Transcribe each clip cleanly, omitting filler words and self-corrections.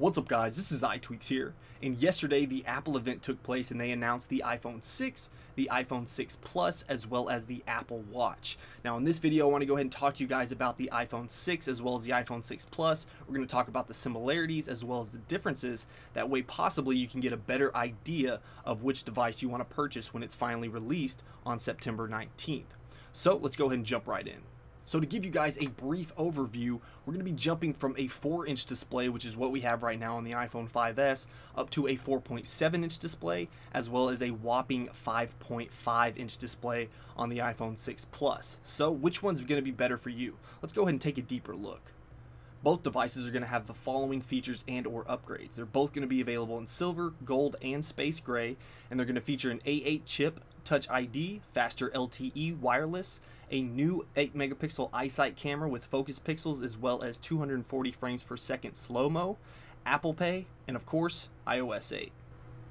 What's up guys, this is iTweaks here, and yesterday the Apple event took place and they announced the iPhone 6, the iPhone 6 Plus, as well as the Apple Watch. Now in this video I want to go ahead and talk to you guys about the iPhone 6 as well as the iPhone 6 Plus. We're going to talk about the similarities as well as the differences. That way possibly you can get a better idea of which device you want to purchase when it's finally released on September 19th. So let's go ahead and jump right in. So to give you guys a brief overview, we're going to be jumping from a 4-inch display, which is what we have right now on the iPhone 5S, up to a 4.7-inch display, as well as a whopping 5.5-inch display on the iPhone 6 Plus. So which one's going to be better for you? Let's go ahead and take a deeper look. Both devices are going to have the following features and or upgrades. They're both going to be available in silver, gold, and space gray, and they're going to feature an A8 chip, Touch ID, faster LTE wireless, a new 8-megapixel iSight camera with focus pixels, as well as 240 frames per second slow-mo, Apple Pay, and of course, iOS 8.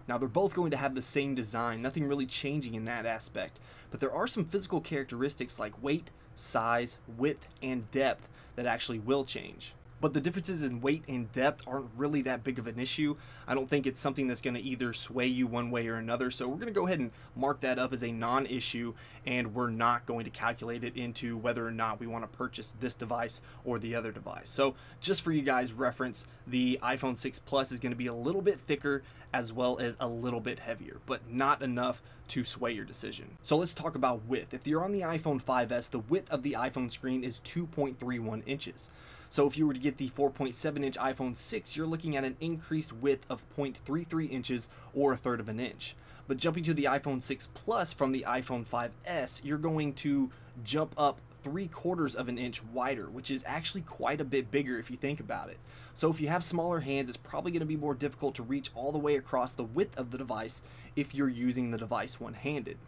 Now they're both going to have the same design, nothing really changing in that aspect, but there are some physical characteristics like weight, size, width, and depth that actually will change. But the differences in weight and depth aren't really that big of an issue. I don't think it's something that's going to either sway you one way or another. So we're going to go ahead and mark that up as a non-issue, and we're not going to calculate it into whether or not we want to purchase this device or the other device. So just for you guys' reference, the iPhone 6 Plus is going to be a little bit thicker as well as a little bit heavier, but not enough to sway your decision. So let's talk about width. If you're on the iPhone 5S, the width of the iPhone screen is 2.31 inches. So if you were to get the 4.7-inch iPhone 6, you're looking at an increased width of 0.33 inches or a third of an inch. But jumping to the iPhone 6 Plus from the iPhone 5S, you're going to jump up 3/4 of an inch wider, which is actually quite a bit bigger if you think about it. So if you have smaller hands, it's probably going to be more difficult to reach all the way across the width of the device if you're using the device one-handed.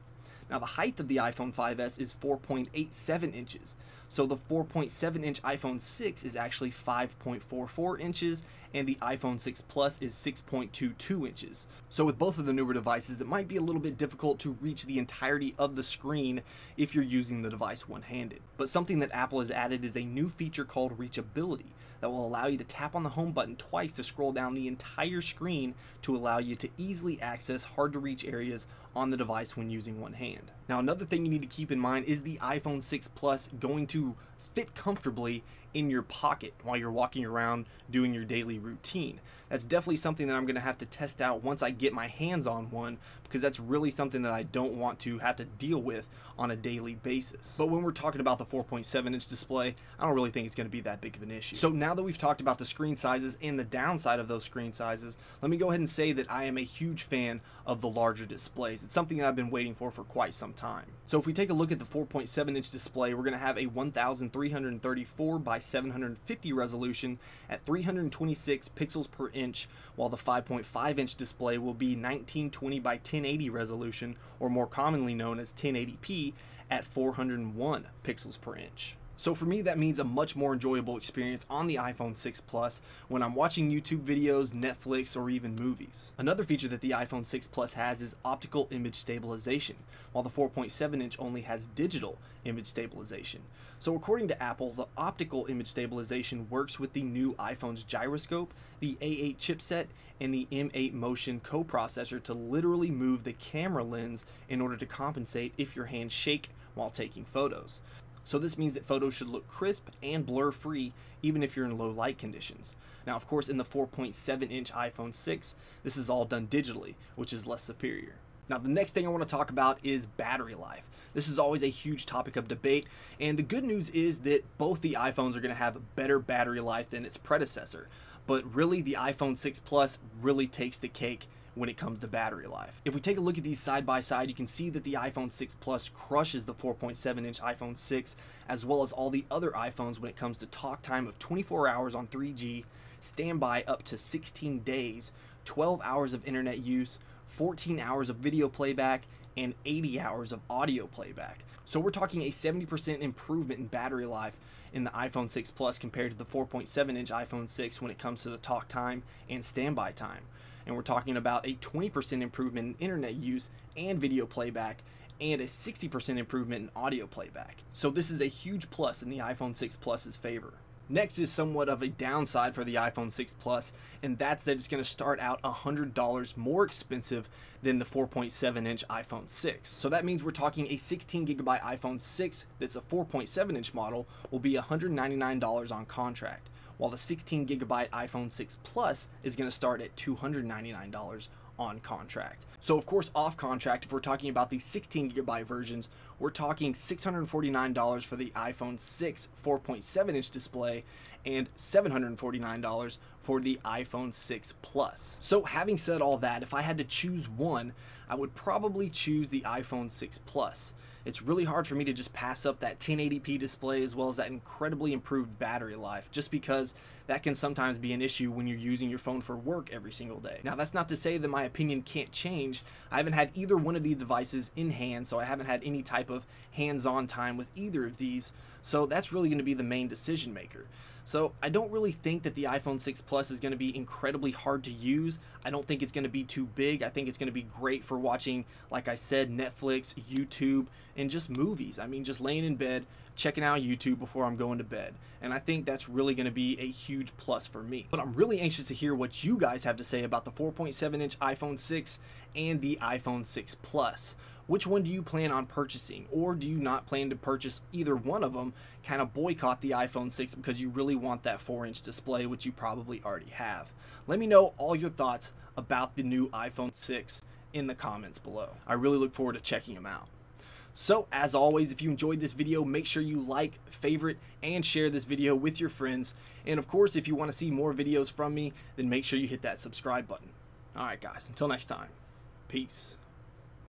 Now the height of the iPhone 5S is 4.87 inches. So the 4.7-inch iPhone 6 is actually 5.44 inches, and the iPhone 6 Plus is 6.22 inches. So with both of the newer devices, it might be a little bit difficult to reach the entirety of the screen if you're using the device one-handed. But something that Apple has added is a new feature called reachability that will allow you to tap on the home button twice to scroll down the entire screen to allow you to easily access hard-to-reach areas on the device when using one hand. Now another thing you need to keep in mind is the iPhone 6 Plus going to fit comfortably in your pocket while you're walking around doing your daily routine. That's definitely something that I'm going to have to test out once I get my hands on one, because that's really something that I don't want to have to deal with on a daily basis. But when we're talking about the 4.7-inch display, I don't really think it's going to be that big of an issue. So now that we've talked about the screen sizes and the downside of those screen sizes, let me go ahead and say that I am a huge fan of the larger displays. It's something that I've been waiting for quite some time. So if we take a look at the 4.7-inch display, we're going to have a 1334 by 750 resolution at 326 pixels per inch, while the 5.5-inch display will be 1920 by 1080 resolution, or more commonly known as 1080p, at 401 pixels per inch. So for me, that means a much more enjoyable experience on the iPhone 6 Plus when I'm watching YouTube videos, Netflix, or even movies. Another feature that the iPhone 6 Plus has is optical image stabilization, while the 4.7-inch only has digital image stabilization. So according to Apple, the optical image stabilization works with the new iPhone's gyroscope, the A8 chipset, and the M8 Motion coprocessor to literally move the camera lens in order to compensate if your hands shake while taking photos. So this means that photos should look crisp and blur-free even if you're in low light conditions. Now of course in the 4.7-inch iPhone 6, this is all done digitally, which is less superior. Now the next thing I want to talk about is battery life. This is always a huge topic of debate, and the good news is that both the iPhones are going to have better battery life than its predecessor. But really the iPhone 6 Plus really takes the cake when it comes to battery life. If we take a look at these side by side, you can see that the iPhone 6 Plus crushes the 4.7-inch iPhone 6, as well as all the other iPhones when it comes to talk time of 24 hours on 3G, standby up to 16 days, 12 hours of internet use, 14 hours of video playback, and 80 hours of audio playback. So we're talking a 70% improvement in battery life in the iPhone 6 Plus compared to the 4.7-inch iPhone 6 when it comes to the talk time and standby time. And we're talking about a 20% improvement in internet use and video playback, and a 60% improvement in audio playback. So this is a huge plus in the iPhone 6 Plus's favor. Next is somewhat of a downside for the iPhone 6 Plus, and that's that it's going to start out $100 more expensive than the 4.7-inch iPhone 6. So that means we're talking a 16GB iPhone 6 that's a 4.7-inch model will be $199 on contract, while the 16GB iPhone 6 Plus is going to start at $299 on contract. So of course off contract, if we're talking about the 16GB versions, we're talking $649 for the iPhone 6 4.7-inch display and $749 for the iPhone 6 Plus. So having said all that, if I had to choose one, I would probably choose the iPhone 6 Plus. It's really hard for me to just pass up that 1080p display as well as that incredibly improved battery life, just because that can sometimes be an issue when you're using your phone for work every single day. Now that's not to say that my opinion can't change. I haven't had either one of these devices in hand, so I haven't had any type of hands-on time with either of these, so that's really going to be the main decision maker. So I don't really think that the iPhone 6 Plus is going to be incredibly hard to use. I don't think it's going to be too big. I think it's going to be great for watching, like I said, Netflix, YouTube, and just movies. I mean, just laying in bed, checking out YouTube before I'm going to bed. And I think that's really going to be a huge plus for me. But I'm really anxious to hear what you guys have to say about the 4.7-inch iPhone 6 and the iPhone 6 Plus. Which one do you plan on purchasing, or do you not plan to purchase either one of them? Kind of boycott the iPhone 6 because you really want that 4-inch display, which you probably already have. Let me know all your thoughts about the new iPhone 6 in the comments below. I really look forward to checking them out. So as always, if you enjoyed this video, make sure you like, favorite, and share this video with your friends. And of course, if you want to see more videos from me, then make sure you hit that subscribe button. Alright guys, until next time, peace.